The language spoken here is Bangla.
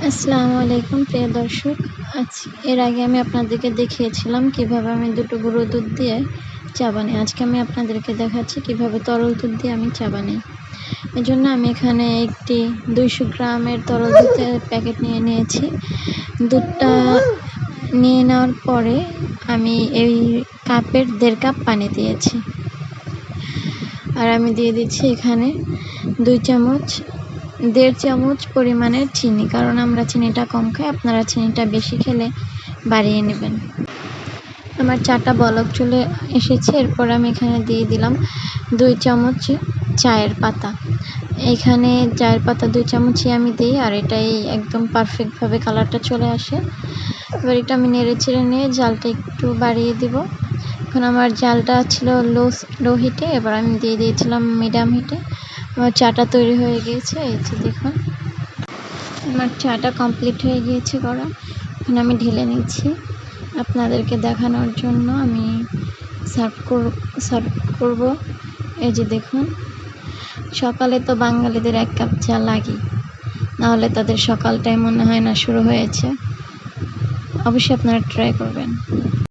আসসালামু আলাইকুম প্রিয় দর্শক। এর আগে আমি আপনাদেরকে দেখিয়েছিলাম কিভাবে আমি দুটো গুঁড়ো দুধ দিয়ে চা বানাই। আজকে আমি আপনাদেরকে দেখাচ্ছি কিভাবে তরল দুধ দিয়ে আমি চা বানাই। এজন্য আমি এখানে একটি 200 গ্রামের তরল দুধের প্যাকেট নিয়ে নিয়েছি। দুধটা নিয়ে নেওয়ার পরে আমি এই কাপের 1.5 কাপ পানি দিয়েছি। আর আমি দিয়ে দিচ্ছি এখানে 1.5 চামচ পরিমাণের চিনি, কারণ আমরা চিনিটা কম খাই, আপনারা চিনিটা বেশি খেলে বাড়িয়ে নেবেন। আমার চাটা বলক চলে এসেছে। এরপর আমি এখানে দিয়ে দিলাম 2 চামচ চায়ের পাতা। এখানে চায়ের পাতা 2 চামচই আমি দিই, আর এটাই একদম পারফেক্টভাবে কালারটা চলে আসে। এবার এটা আমি নেড়ে চেড়ে নিয়ে জালটা একটু বাড়িয়ে দিব। এখন আমার জালটা ছিল লো হিটে, এবার আমি দিয়ে দিয়েছিলাম মিডিয়াম হিটে। আমার চাটা তৈরি হয়ে গিয়েছে। এই যে দেখুন, আমার চাটা কমপ্লিট হয়ে গিয়েছে করা। এখন আমি ঢেলে নিচ্ছি আপনাদেরকে দেখানোর জন্য। আমি সার্ভ করব। এই যে দেখুন, সকালে তো বাঙালিদের 1 কাপ চা লাগেই, নাহলে তাদের সকালটাই মনে হয় না শুরু হয়েছে। অবশ্যই আপনারা ট্রাই করবেন।